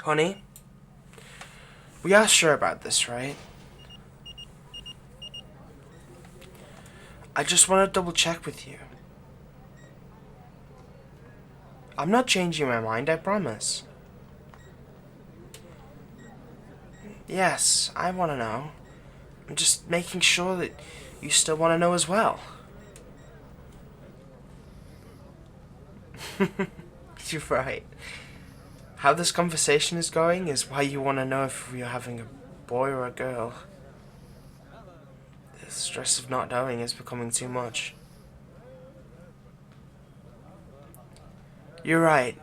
Honey, we are sure about this, right? I just want to double check with you. I'm not changing my mind, I promise. Yes, I want to know. I'm just making sure that you still want to know as well. You're right. How this conversation is going is why you want to know if we're having a boy or a girl. The stress of not knowing is becoming too much. You're right.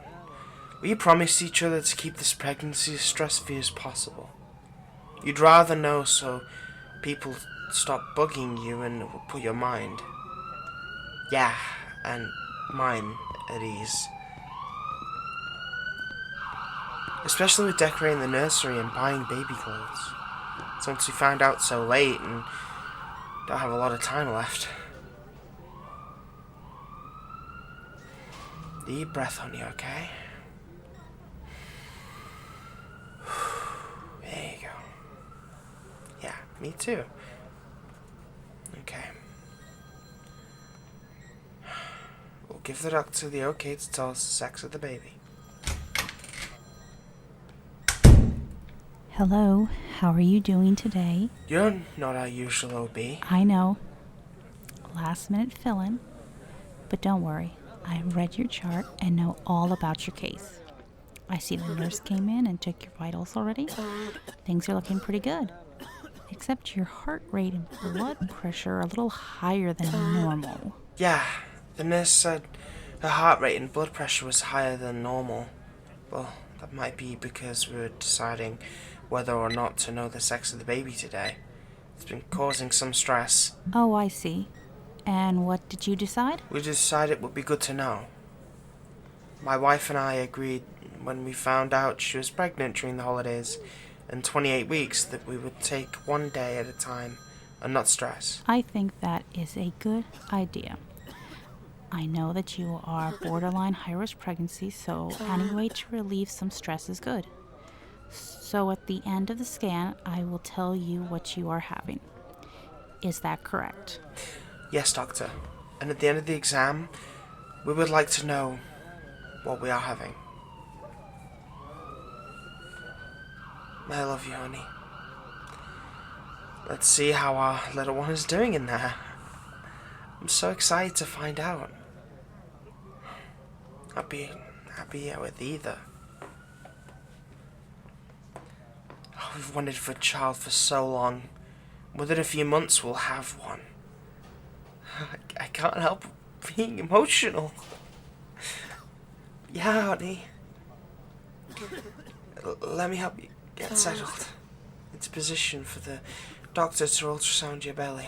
We promised each other to keep this pregnancy as stress-free as possible. You'd rather know so people stop bugging you and it will put your mind. Yeah, and mine at ease. Especially with decorating the nursery and buying baby clothes. Since we found out so late and don't have a lot of time left. Deep breath, honey, okay? There you go. Yeah, me too. Okay. We'll give the doctor the okay to tell us the sex of the baby. Hello, how are you doing today? You're not our usual OB. I know. Last minute fill-in. But don't worry, I've read your chart and know all about your case. I see the nurse came in and took your vitals already. Things are looking pretty good. Except your heart rate and blood pressure are a little higher than normal. Yeah, the nurse said her heart rate and blood pressure was higher than normal. Well, that might be because we were deciding whether or not to know the sex of the baby today. It's been causing some stress. Oh, I see. And what did you decide? We decided it would be good to know. My wife and I agreed when we found out she was pregnant during the holidays and 28 weeks that we would take one day at a time and not stress. I think that is a good idea. I know that you are borderline high-risk pregnancy, so any way to relieve some stress is good. So at the end of the scan, I will tell you what you are having. Is that correct? Yes, doctor. And at the end of the exam, we would like to know what we are having. I love you, honey. Let's see how our little one is doing in there. I'm so excited to find out. I'll be happy with either. Oh, we've wanted for a child for so long. Within a few months we'll have one. I can't help being emotional. Yeah, honey. Let me help you get settled into position for the doctor to ultrasound your belly.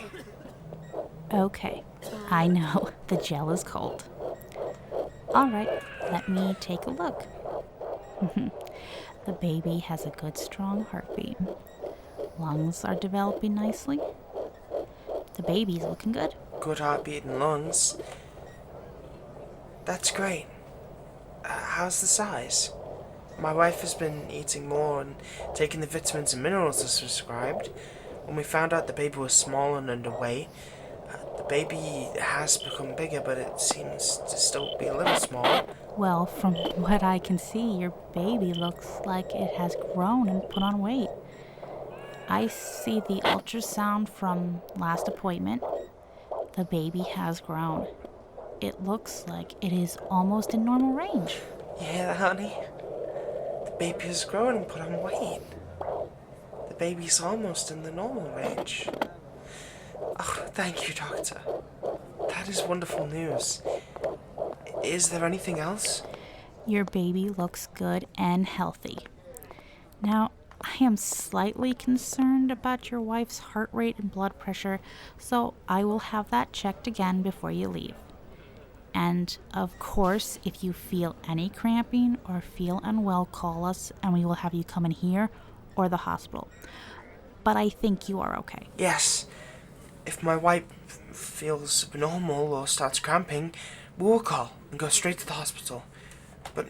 Okay, I know, the gel is cold. Alright, let me take a look. The baby has a good strong heartbeat. Lungs are developing nicely. The baby's looking good. Good heartbeat and lungs. That's great. How's the size? My wife has been eating more and taking the vitamins and minerals as prescribed. When we found out the baby was small and underweight, the baby has become bigger, but it seems to still be a little small. Well, from what I can see, your baby looks like it has grown and put on weight. I see the ultrasound from last appointment. The baby has grown. It looks like it is almost in normal range. Yeah, honey. The baby has grown and put on weight. The baby's almost in the normal range. Oh, thank you, doctor. That is wonderful news. Is there anything else? Your baby looks good and healthy. Now, I am slightly concerned about your wife's heart rate and blood pressure, so I will have that checked again before you leave. And, of course, if you feel any cramping or feel unwell, call us and we will have you come in here or the hospital. But I think you are okay. Yes. If my wife feels abnormal or starts cramping, we will call and go straight to the hospital. But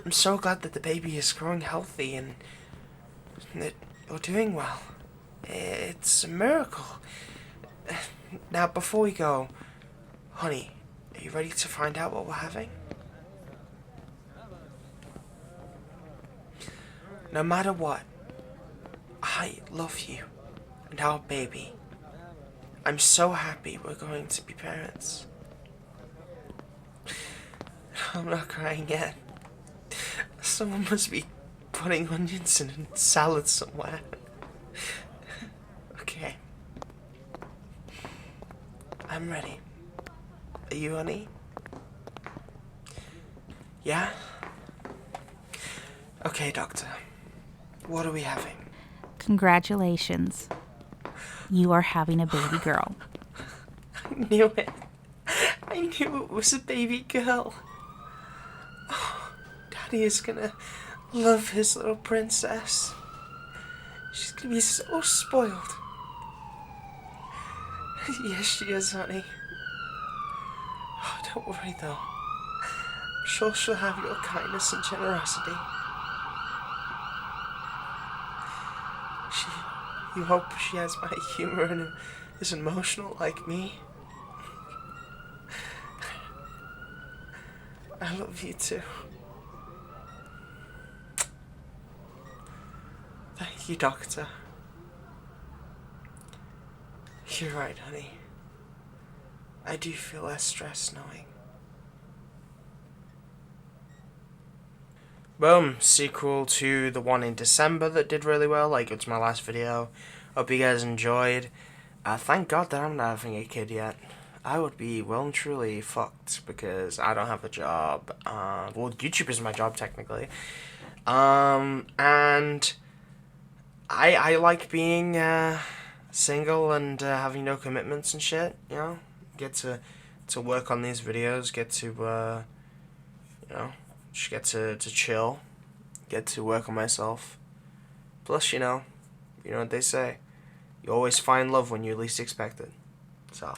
I'm so glad that the baby is growing healthy and that you're doing well. It's a miracle. Now, before we go, honey, are you ready to find out what we're having? No matter what, I love you and our baby. I'm so happy we're going to be parents. I'm not crying yet. Someone must be putting onions in a salad somewhere. Okay. I'm ready. Are you, honey? Yeah? Okay, doctor. What are we having? Congratulations. You are having a baby girl. I knew it. I knew it was a baby girl. Oh, Daddy is gonna love his little princess. She's gonna be so spoiled. Yes, she is, honey. Oh, don't worry, though. I'm sure she'll have your kindness and generosity. You hope she has my humor and is emotional like me. I love you too. Thank you, Doctor. You're right, honey. I do feel less stressed knowing. Boom, sequel to the one in December that did really well. Like, it's my last video. Hope you guys enjoyed. Thank God that I'm not having a kid yet. I would be well and truly fucked because I don't have a job. Well, YouTube is my job technically. And I like being single and having no commitments and shit. You know, get to work on these videos. Get to you know, just get to chill. Get to work on myself. Plus, you know what they say. You always find love when you least expect it. So,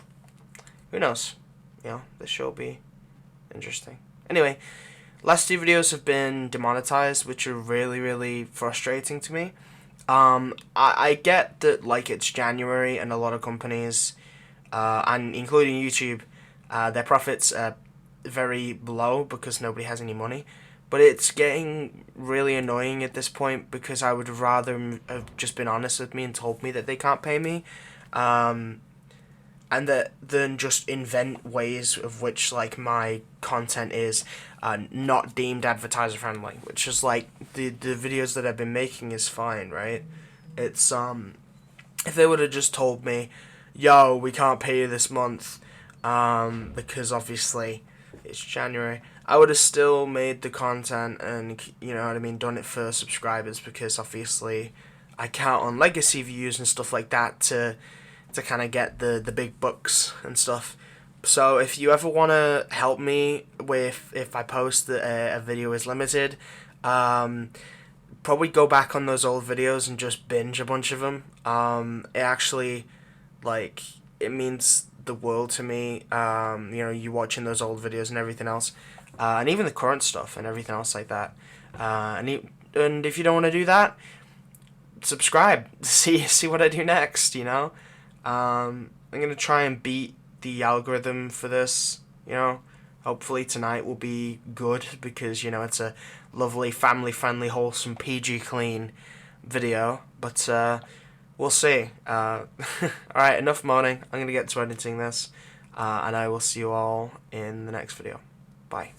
who knows? You know, this show will be interesting. Anyway, last two videos have been demonetized, which are really, really frustrating to me. I get that, like, it's January and a lot of companies, and including YouTube, their profits are very low because nobody has any money. But it's getting really annoying at this point because I would rather have just been honest with me and told me that they can't pay me, and that than just invent ways of which, like, my content is not deemed advertiser friendly, which is like the videos that I've been making is fine, right? It's if they would have just told me, yo, we can't pay you this month because obviously it's January, I would have still made the content and, you know what I mean, done it for subscribers because obviously I count on legacy views and stuff like that to kind of get the big bucks and stuff. So if you ever want to help me with if I post that a video is limited, probably go back on those old videos and just binge a bunch of them. It actually, like, it means the world to me, you know, you watching those old videos and everything else, and even the current stuff and everything else like that. And if you don't want to do that, subscribe. See what I do next, you know? I'm going to try and beat the algorithm for this, you know? Hopefully tonight will be good because, you know, it's a lovely, family-friendly, wholesome, PG-clean video. But, we'll see. Alright, enough moaning. I'm going to get to editing this. And I will see you all in the next video. Bye.